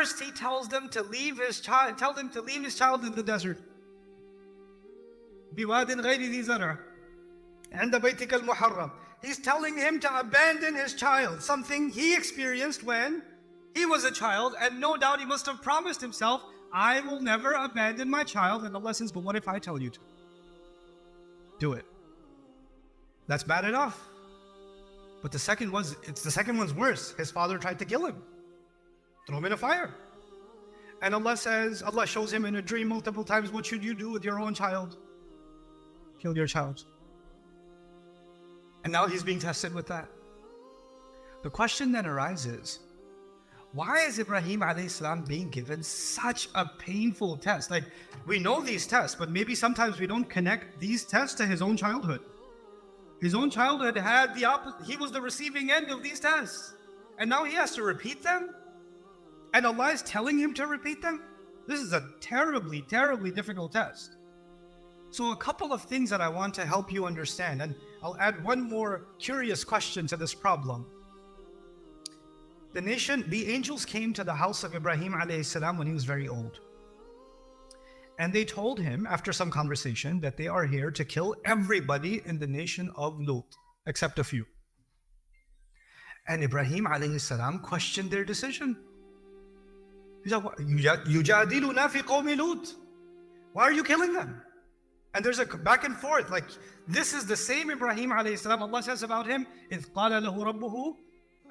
First, he tells them to leave his child. Tell them to leave his child in the desert. بِوَادٍ غَيْرِ ذِي زَرْعٍ عِنْدَ بَيْتِكَ الْمُحَرَّمِ. He's telling him to abandon his child, something he experienced when he was a child, and no doubt he must have promised himself, I will never abandon my child. And Allah says, but what if I tell you to? Do it. That's bad enough. But the second one's worse. His father tried to kill him. Throw him in a fire. And Allah shows him in a dream multiple times, what should you do with your own child? Kill your child. And now he's being tested with that. The question then arises, why is Ibrahim alayhi salam being given such a painful test? Like, we know these tests, but maybe sometimes we don't connect these tests to his own childhood. His own childhood had the opposite. He was the receiving end of these tests. And now he has to repeat them? And Allah is telling him to repeat them? This is a terribly, terribly difficult test. So a couple of things that I want to help you understand, and I'll add one more curious question to this problem. The angels came to the house of Ibrahim alayhi salam when he was very old. And they told him, after some conversation, that they are here to kill everybody in the nation of Lut, except a few. And Ibrahim alayhi salam questioned their decision. He said, "Yujadiluna fi qawmi Lut." Why are you killing them? And there's a back and forth. Like, this is the same Ibrahim alayhi salam. Allah says about him, إِذْ قَالَ لَهُ رَبُّهُ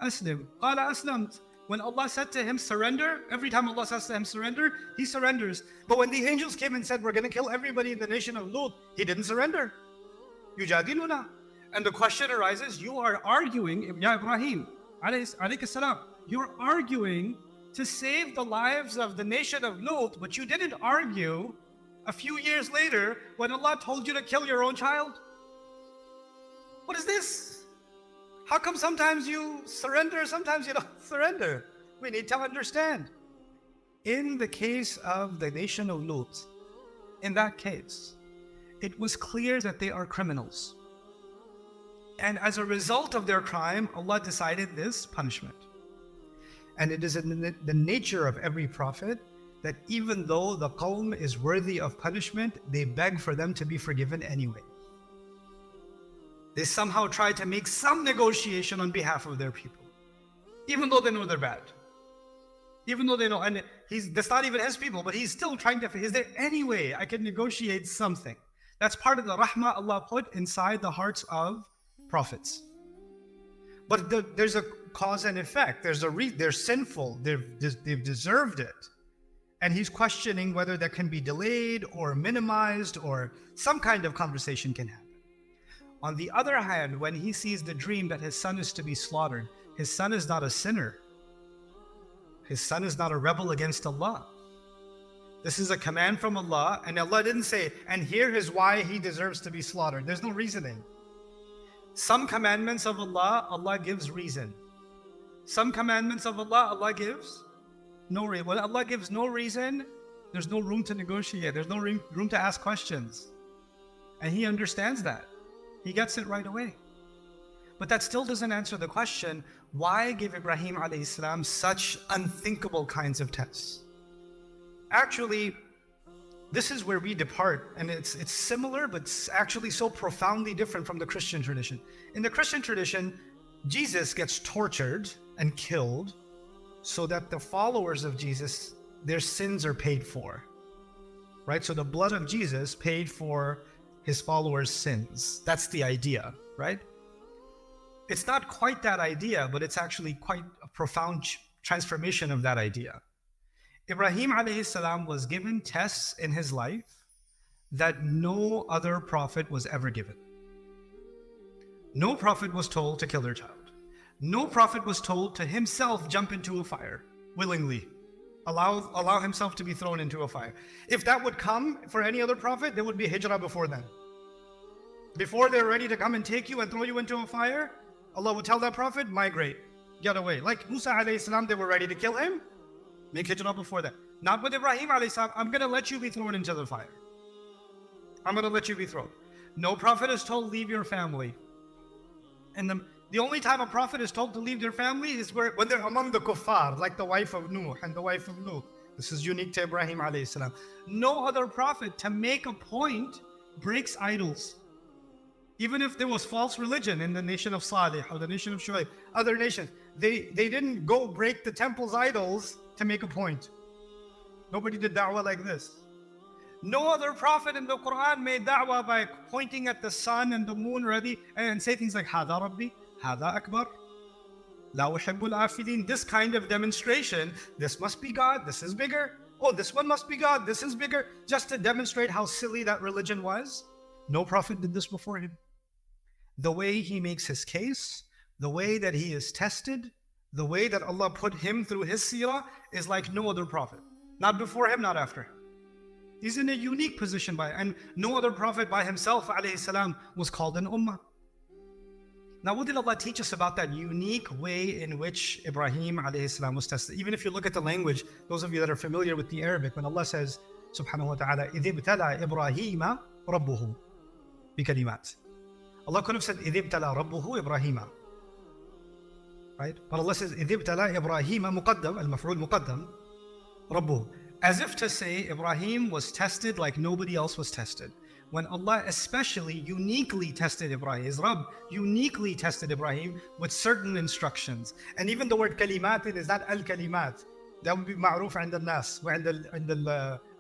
أَسْلِمْ قَالَ أَسْلَمْتُ. When Allah said to him, surrender, every time Allah says to him, surrender, he surrenders. But when the angels came and said, we're going to kill everybody in the nation of Lut, he didn't surrender. Yujadiluna. And the question arises, you are arguing, Ya Ibrahim, alayhi salam, you're arguing to save the lives of the nation of Lut, but you didn't argue a few years later when Allah told you to kill your own child. What is this? How come sometimes you surrender, sometimes you don't surrender? We need to understand. In the case of the nation of Lut, in that case, it was clear that they are criminals. And as a result of their crime, Allah decided this punishment. And it is in the nature of every prophet that even though the qawm is worthy of punishment, they beg for them to be forgiven anyway. They somehow try to make some negotiation on behalf of their people, even though they know they're bad. Even though they know, and that's not even his people, but he's still trying to, is there any way I can negotiate something? That's part of the rahmah Allah put inside the hearts of prophets. But there's a cause and effect. They're sinful. They've deserved it. And he's questioning whether that can be delayed or minimized or some kind of conversation can happen. On the other hand, when he sees the dream that his son is to be slaughtered, his son is not a sinner. His son is not a rebel against Allah. This is a command from Allah, and Allah didn't say, and here is why he deserves to be slaughtered. There's no reasoning. Some commandments of Allah, Allah gives reason. Some commandments of Allah, Allah gives no reason. When Allah gives no reason, there's no room to negotiate. There's no room to ask questions. And he understands that. He gets it right away. But that still doesn't answer the question, why give Ibrahim alayhi salam such unthinkable kinds of tests? Actually, this is where we depart, and it's similar, but it's actually so profoundly different from the Christian tradition. In the Christian tradition, Jesus gets tortured and killed so that the followers of Jesus, their sins are paid for. Right? So the blood of Jesus paid for his followers' sins. That's the idea, right? It's not quite that idea, but it's actually quite a profound transformation of that idea. Ibrahim alayhi salam was given tests in his life that no other prophet was ever given. No prophet was told to kill their child. No prophet was told to himself jump into a fire willingly. Allow himself to be thrown into a fire. If that would come for any other prophet, there would be hijrah before then. Before they're ready to come and take you and throw you into a fire, Allah would tell that prophet, migrate, get away. Like Musa alayhi salam, they were ready to kill him. Make hijrah before that. Not with Ibrahim alayhi salam, I'm going to let you be thrown into the fire. I'm going to let you be thrown. No prophet is told, leave your family. And The only time a prophet is told to leave their family is when they're among the kuffar, like the wife of Nuh and the wife of Lut. This is unique to Ibrahim alayhi salam. No other prophet, to make a point, breaks idols. Even if there was false religion in the nation of Salih or the nation of Shuaib, other nations, they didn't go break the temple's idols to make a point. Nobody did da'wah like this. No other prophet in the Quran made da'wah by pointing at the sun and the moon already and say things like, Hada Rabbi, Hada Akbar, La uhibbul afilin. This kind of demonstration, this must be God, this is bigger. Oh, this one must be God, this is bigger. Just to demonstrate how silly that religion was. No prophet did this before him. The way he makes his case, the way that he is tested, the way that Allah put him through his seerah is like no other prophet. Not before him, not after him. He's in a unique position and no other prophet by himself, alayhi salam, was called an ummah. Now, what did Allah teach us about that unique way in which Ibrahim alayhi salam was tested? Even if you look at the language, those of you that are familiar with the Arabic, when Allah says, subhanahu wa ta'ala, إِذِ ابْتَلَى إِبْرَاهِيمَ رَبُّهُ بِكَلِمَاتٍ. Allah could have said, إِذِ ابْتَلَى رَبُّهُ إِبْرَاهِيمَ. Right? But Allah says, إِذِ ابْتَلَى إِبْرَاهِيمَ مُقَدَّم, al-maf'ul muqaddam, رَبُّهُ. As if to say, Ibrahim was tested like nobody else was tested. When Allah especially uniquely tested Ibrahim, his Rabb uniquely tested Ibrahim with certain instructions. And even the word kalimat is not al-kalimat. That would be ma'ruf عند الناس وعند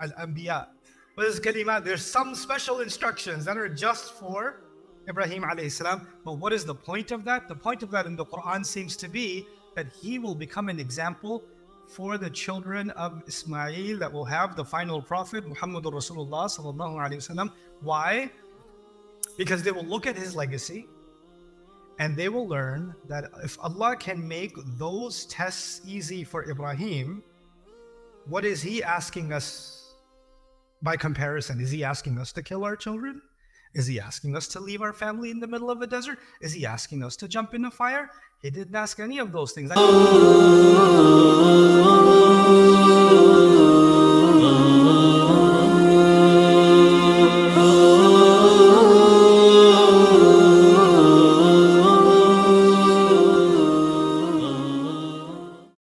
al-anbiya. But it's kalimat. There's some special instructions that are just for Ibrahim alayhi salam. But what is the point of that? The point of that in the Quran seems to be that he will become an example for the children of Ismail that will have the final prophet, Muhammadur Rasulullah sallallahu alaihi wasallam. Why? Because they will look at his legacy and they will learn that if Allah can make those tests easy for Ibrahim, what is he asking us by comparison? Is he asking us to kill our children? Is he asking us to leave our family in the middle of a desert? Is he asking us to jump in a fire? He didn't ask any of those things.